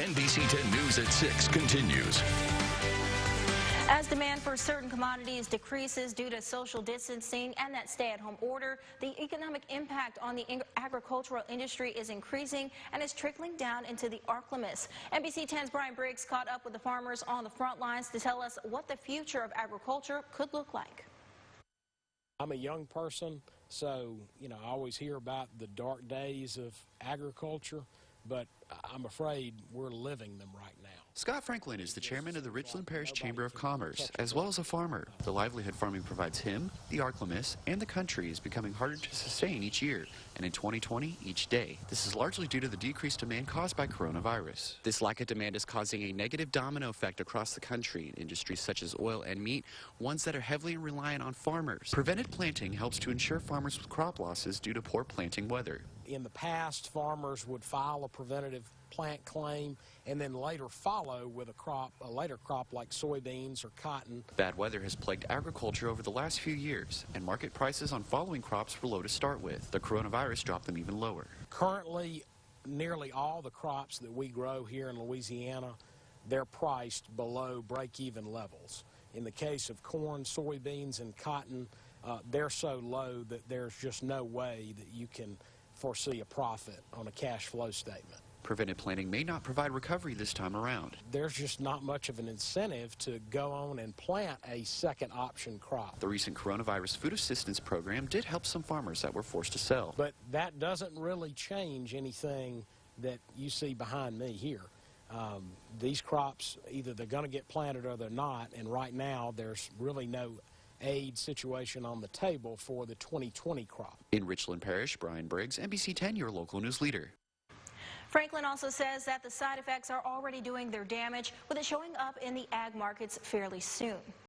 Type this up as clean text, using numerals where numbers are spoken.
NBC 10 News at 6 continues. As demand for certain commodities decreases due to social distancing and that stay-at-home order, the economic impact on the agricultural industry is increasing and is trickling down into the ArkLamis. NBC 10's Brian Briggs caught up with the farmers on the front lines to tell us what the future of agriculture could look like. I'm a young person, so, I always hear about the dark days of agriculture, but I'm afraid we're living them right now. Scott Franklin is the chairman of the Richland Parish Chamber of Commerce, as well as a farmer. The livelihood farming provides him, the ArkLamis, and the country is becoming harder to sustain each year, and in 2020, each day. This is largely due to the decreased demand caused by coronavirus. This lack of demand is causing a negative domino effect across the country in industries such as oil and meat, ones that are heavily reliant on farmers. Prevented planting helps to insure farmers with crop losses due to poor planting weather. In the past, farmers would file a preventative plant claim and then later follow with a later crop like soybeans or cotton. Bad weather has plagued agriculture over the last few years, and market prices on following crops were low to start with. The coronavirus dropped them even lower. Currently, nearly all the crops that we grow here in Louisiana, they're priced below break-even levels. In the case of corn, soybeans, and cotton, they're so low that there's just no way that you can foresee a profit on a cash flow statement. Prevented planting may not provide recovery this time around. There's just not much of an incentive to go on and plant a second option crop. The recent coronavirus food assistance program did help some farmers that were forced to sell. But that doesn't really change anything that you see behind me here. These crops, either they're going to get planted or they're not, and right now there's really no aid situation on the table for the 2020 crop. In Richland Parish, Brian Briggs, NBC 10, your local news leader. Franklin also says that the side effects are already doing their damage, with it showing up in the ag markets fairly soon.